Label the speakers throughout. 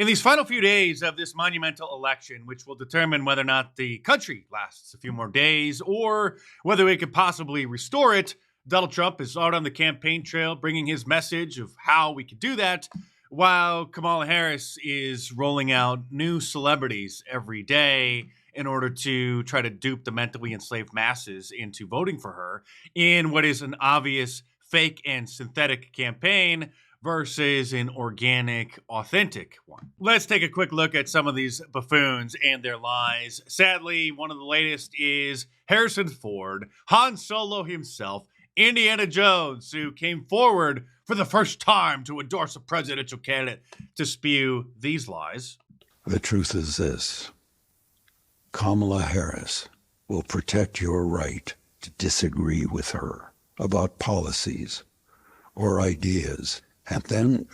Speaker 1: In these final few days of this monumental election, which will determine whether or not the country lasts a few more days or whether we could possibly restore it, Donald Trump is out on the campaign trail bringing his message of how we could do that, while Kamala Harris is rolling out new celebrities every day in order to try to dupe the mentally enslaved masses into voting for her in what is an obvious fake and synthetic campaign versus an organic, authentic one. Let's take a quick look at some of these buffoons and their lies. Sadly, one of the latest is Harrison Ford, Han Solo himself, Indiana Jones, who came forward for the first time to endorse a presidential candidate to spew these lies.
Speaker 2: The truth is this: Kamala Harris will protect your right to disagree with her about policies or ideas, and then,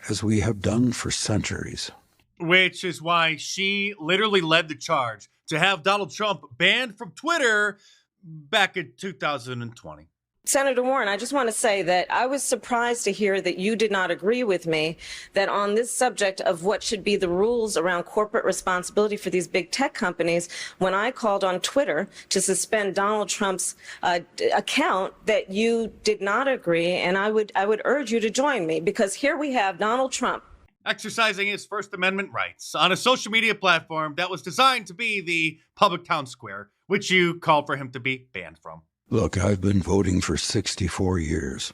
Speaker 2: as we have done for centuries.
Speaker 1: Which is why she literally led the charge to have Donald Trump banned from Twitter back in 2020.
Speaker 3: Senator Warren, I just want to say that I was surprised to hear that you did not agree with me that on this subject of what should be the rules around corporate responsibility for these big tech companies, when I called on Twitter to suspend Donald Trump's account, that you did not agree. And I would urge you to join me, because here we have Donald Trump
Speaker 1: exercising his First Amendment rights on a social media platform that was designed to be the public town square, which you called for him to be banned from.
Speaker 2: Look, I've been voting for 64 years.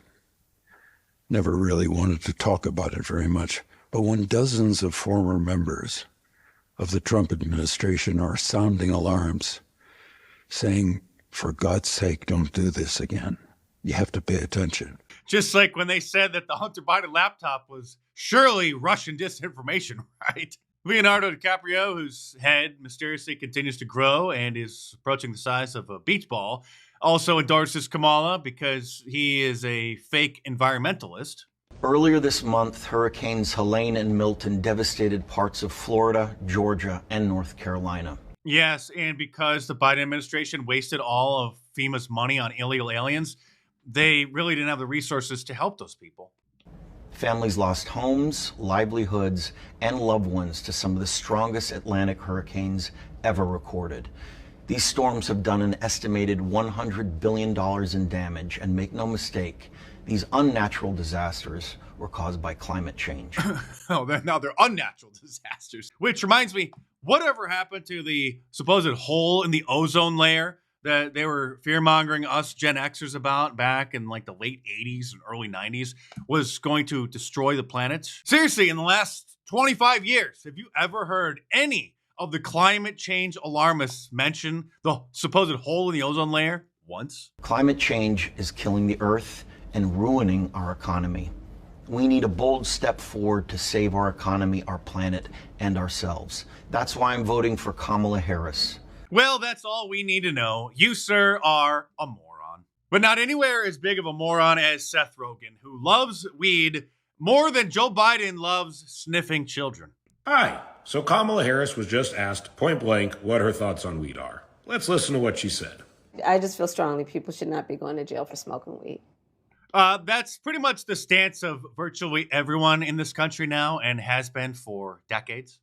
Speaker 2: Never really wanted to talk about it very much. But when dozens of former members of the Trump administration are sounding alarms, saying, for God's sake, don't do this again, you have to pay attention.
Speaker 1: Just like when they said that the Hunter Biden laptop was surely Russian disinformation, right? Leonardo DiCaprio, whose head mysteriously continues to grow and is approaching the size of a beach ball, also endorses Kamala because he is a fake environmentalist.
Speaker 4: Earlier this month, Hurricanes Helene and Milton devastated parts of Florida, Georgia, and North Carolina.
Speaker 1: Yes, and because the Biden administration wasted all of FEMA's money on illegal aliens, they really didn't have the resources to help those people.
Speaker 4: Families lost homes, livelihoods, and loved ones to some of the strongest Atlantic hurricanes ever recorded. These storms have done an estimated $100 billion in damage, and make no mistake, these unnatural disasters were caused by climate change.
Speaker 1: Now they're unnatural disasters. Which reminds me, whatever happened to the supposed hole in the ozone layer that they were fear-mongering us Gen Xers about back in like the late 80s and early 90s was going to destroy the planet? Seriously, in the last 25 years, have you ever heard any of the climate change alarmists mention the supposed hole in the ozone layer once?
Speaker 4: Climate change is killing the Earth and ruining our economy. We need a bold step forward to save our economy, our planet, and ourselves. That's why I'm voting for Kamala Harris.
Speaker 1: Well, that's all we need to know. You, sir, are a moron. But not anywhere as big of a moron as Seth Rogen, who loves weed more than Joe Biden loves sniffing children.
Speaker 5: Hi. So Kamala Harris was just asked point blank what her thoughts on weed are. Let's listen to what she said.
Speaker 6: I just feel strongly people should not be going to jail for smoking weed.
Speaker 1: That's pretty much the stance of virtually everyone in this country now, and has been for decades.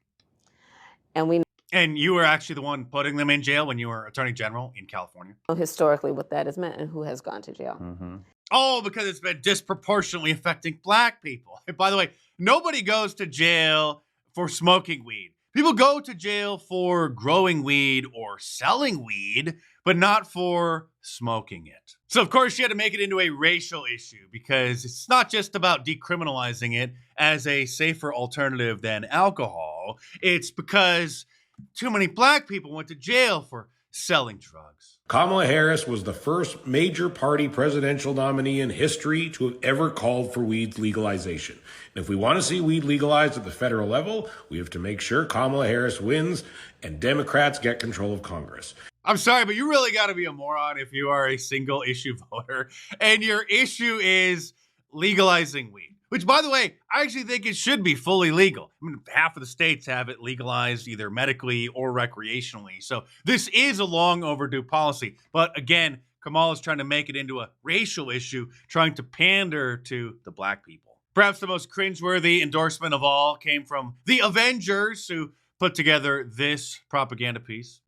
Speaker 6: And
Speaker 1: you were actually the one putting them in jail when you were Attorney General in California.
Speaker 6: know historically what that has meant and who has gone to jail.
Speaker 4: Mm-hmm.
Speaker 1: Oh, because it's been disproportionately affecting black people. And by the way, nobody goes to jail for smoking weed. People go to jail for growing weed or selling weed, but not for smoking it. So, of course, she had to make it into a racial issue because it's not just about decriminalizing it as a safer alternative than alcohol. It's because too many black people went to jail for selling drugs.
Speaker 5: Kamala Harris was the first major party presidential nominee in history to have ever called for weed legalization. And if we want to see weed legalized at the federal level, we have to make sure Kamala Harris wins and Democrats get control of Congress.
Speaker 1: I'm sorry, but you really got to be a moron if you are a single issue voter and your issue is legalizing weed. Which, by the way, I actually think it should be fully legal. I mean, half of the states have it legalized either medically or recreationally. So this is a long overdue policy. But again, Kamala's trying to make it into a racial issue, trying to pander to the black people. Perhaps the most cringeworthy endorsement of all came from the Avengers, who put together this propaganda piece.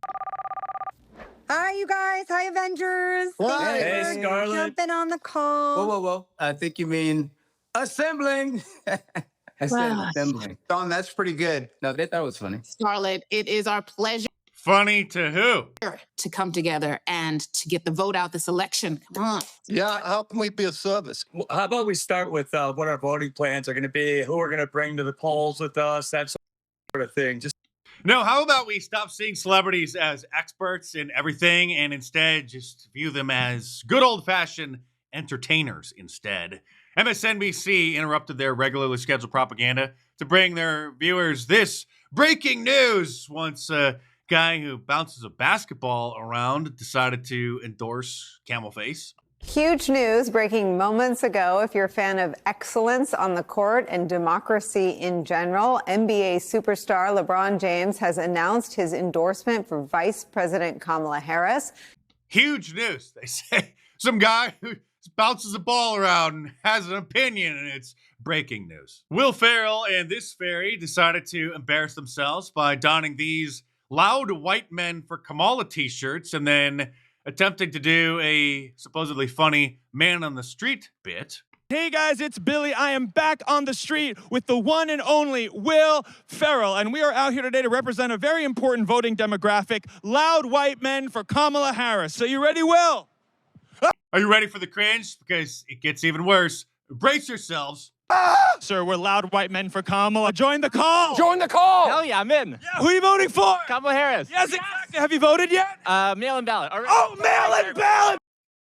Speaker 7: Hi, you guys. Hi, Avengers.
Speaker 8: Hi.
Speaker 7: Thank you
Speaker 8: Hey,
Speaker 7: for
Speaker 8: Scarlett.
Speaker 7: jumping on the call.
Speaker 8: Whoa. I think you mean assembling. I said assembling. Don, that's pretty good. No, they thought it was funny.
Speaker 9: Scarlett, it is our pleasure
Speaker 1: Funny to who?
Speaker 9: to come together and to get the vote out this election. Come on.
Speaker 10: Yeah, how can we be of service?
Speaker 11: Well, how about we start with what our voting plans are going to be, who we're going to bring to the polls with us, that sort of thing. Just
Speaker 1: No, how about we stop seeing celebrities as experts in everything and instead just view them as good old-fashioned entertainers instead? MSNBC interrupted their regularly scheduled propaganda to bring their viewers this breaking news once a guy who bounces a basketball around decided to endorse Camel Face.
Speaker 6: Huge news breaking moments ago. If you're a fan of excellence on the court and democracy in general, NBA superstar LeBron James has announced his endorsement for Vice President Kamala Harris.
Speaker 1: Huge news, they say. Some guy who bounces a ball around and has an opinion, and it's breaking news. Will Ferrell and this fairy decided to embarrass themselves by donning these loud white men for Kamala t-shirts and then attempting to do a supposedly funny man on the street bit.
Speaker 12: Hey guys, it's Billy. I am back on the street with the one and only Will Ferrell, and we are out here today to represent a very important voting demographic, loud white men for Kamala Harris. So you ready, Will?
Speaker 1: Are you ready for the cringe? Because it gets even worse. Brace yourselves.
Speaker 12: Sir, we're loud white men for Kamala. Join the call.
Speaker 10: Join the call!
Speaker 11: hell yeah, I'm in.
Speaker 12: Yeah, who are you voting for?
Speaker 11: Kamala Harris.
Speaker 12: Yes, exactly. Have you voted yet?
Speaker 11: Mail-in ballot.
Speaker 12: Oh, mail-in ballot!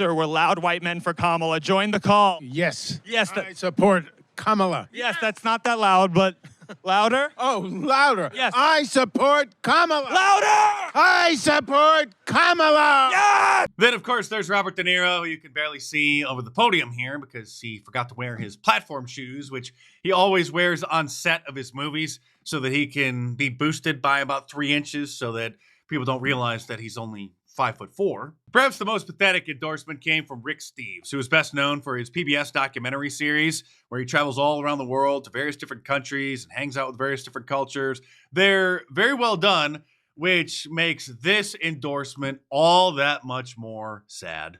Speaker 12: Sir, we're loud white men for Kamala. Join the call.
Speaker 5: Yes.
Speaker 12: Yes,
Speaker 5: I support Kamala.
Speaker 12: yes, that's not that loud, but louder.
Speaker 5: Oh, louder.
Speaker 12: Yes.
Speaker 5: I support Kamala.
Speaker 12: Louder!
Speaker 5: I support Kamala.
Speaker 12: Yes!
Speaker 1: Then, of course, there's Robert De Niro, who you can barely see over the podium here because he forgot to wear his platform shoes, which he always wears on set of his movies so that he can be boosted by about 3 inches so that people don't realize that he's only 5'4". Perhaps the most pathetic endorsement came from Rick Steves, who is best known for his PBS documentary series, where he travels all around the world to various different countries and hangs out with various different cultures. They're very well done, which makes this endorsement all that much more sad.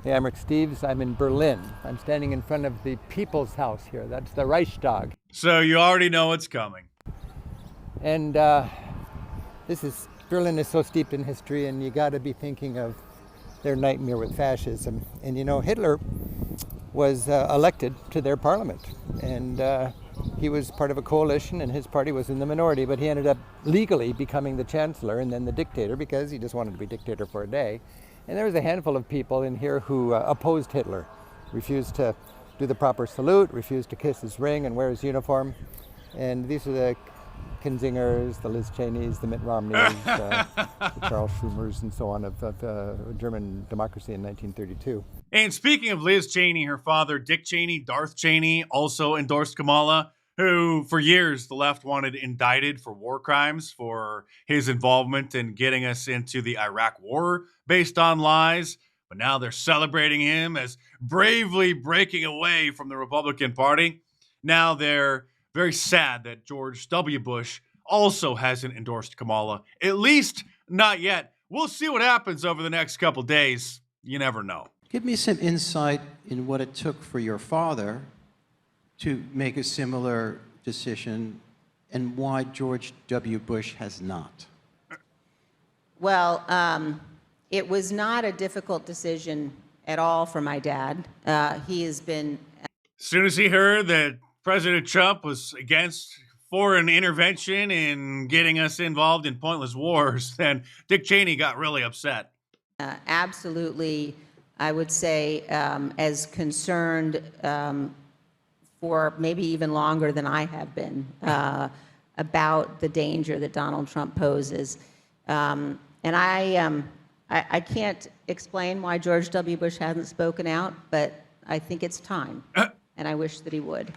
Speaker 13: Hey, I'm Rick Steves. I'm in Berlin. I'm standing in front of the People's House here. That's the Reichstag.
Speaker 1: So you already know what's coming.
Speaker 13: And Berlin is so steeped in history, and you got to be thinking of their nightmare with fascism. And you know, Hitler was elected to their parliament, and he was part of a coalition, and his party was in the minority, but he ended up legally becoming the chancellor and then the dictator because he just wanted to be dictator for a day. And there was a handful of people in here who opposed Hitler, refused to do the proper salute, refused to kiss his ring and wear his uniform. And these are the Kinzingers, the Liz Cheneys, the Mitt Romneys, the Charles Schumers, and so on of German democracy in 1932.
Speaker 1: And speaking of Liz Cheney, her father, Dick Cheney, Darth Cheney, also endorsed Kamala, who for years the left wanted indicted for war crimes for his involvement in getting us into the Iraq War based on lies. But now they're celebrating him as bravely breaking away from the Republican Party. Now they're very sad that George W. Bush also hasn't endorsed Kamala. At least not yet. We'll see what happens over the next couple days. You never know.
Speaker 14: Give me some insight in what it took for your father to make a similar decision and why George W. Bush has not.
Speaker 15: Well, it was not a difficult decision at all for my dad. He has been...
Speaker 1: As soon as he heard that President Trump was against foreign intervention in getting us involved in pointless wars, then Dick Cheney got really upset.
Speaker 15: Absolutely, I would say, as concerned for maybe even longer than I have been about the danger that Donald Trump poses. And I can't explain why George W. Bush hasn't spoken out, but I think it's time, and I wish that he would.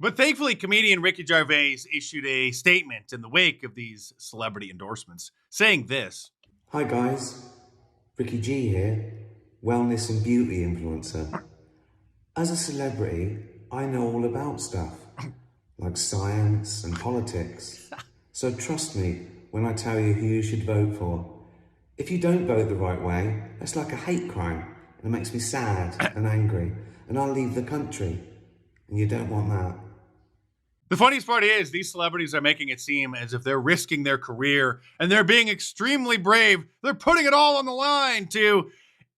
Speaker 1: But thankfully, comedian Ricky Gervais issued a statement in the wake of these celebrity endorsements, saying this.
Speaker 16: Hi guys, Ricky G here, wellness and beauty influencer. As a celebrity, I know all about stuff, like science and politics. So trust me when I tell you who you should vote for. If you don't vote the right way, that's like a hate crime, and it makes me sad and angry, and I'll leave the country. And you don't want that.
Speaker 1: The funniest part is these celebrities are making it seem as if they're risking their career and they're being extremely brave. They're putting it all on the line to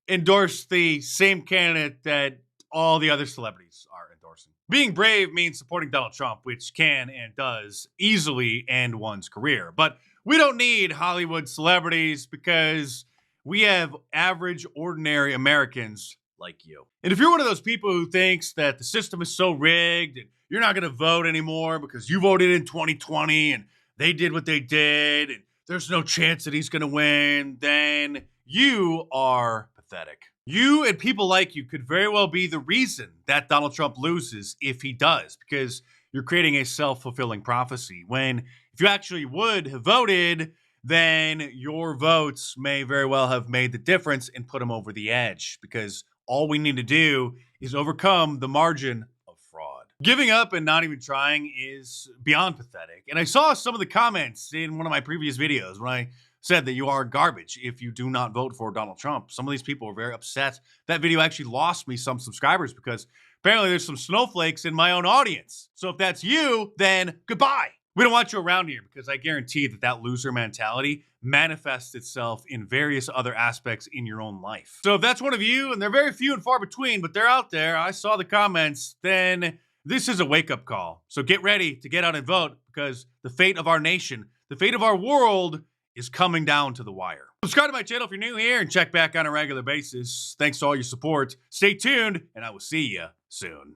Speaker 1: endorse the same candidate that all the other celebrities are endorsing. Being brave means supporting Donald Trump, which can and does easily end one's career. But we don't need Hollywood celebrities because we have average, ordinary Americans like you. And if you're one of those people who thinks that the system is so rigged and you're not going to vote anymore because you voted in 2020 and they did what they did and there's no chance that he's going to win, then you are pathetic. You and people like you could very well be the reason that Donald Trump loses if he does, because you're creating a self-fulfilling prophecy. When if you actually would have voted, then your votes may very well have made the difference and put him over the edge, because all we need to do is overcome the margin of fraud. Giving up and not even trying is beyond pathetic. And I saw some of the comments in one of my previous videos when I said that you are garbage if you do not vote for Donald Trump. Some of these people were very upset. That video actually lost me some subscribers because apparently there's some snowflakes in my own audience. So if that's you, then goodbye. We don't want you around here because I guarantee that that loser mentality manifests itself in various other aspects in your own life. So if that's one of you, and they're very few and far between, but they're out there, I saw the comments, then this is a wake-up call. So get ready to get out and vote because the fate of our nation, the fate of our world is coming down to the wire. Subscribe to my channel if you're new here and check back on a regular basis. Thanks to all your support. Stay tuned, and I will see you soon.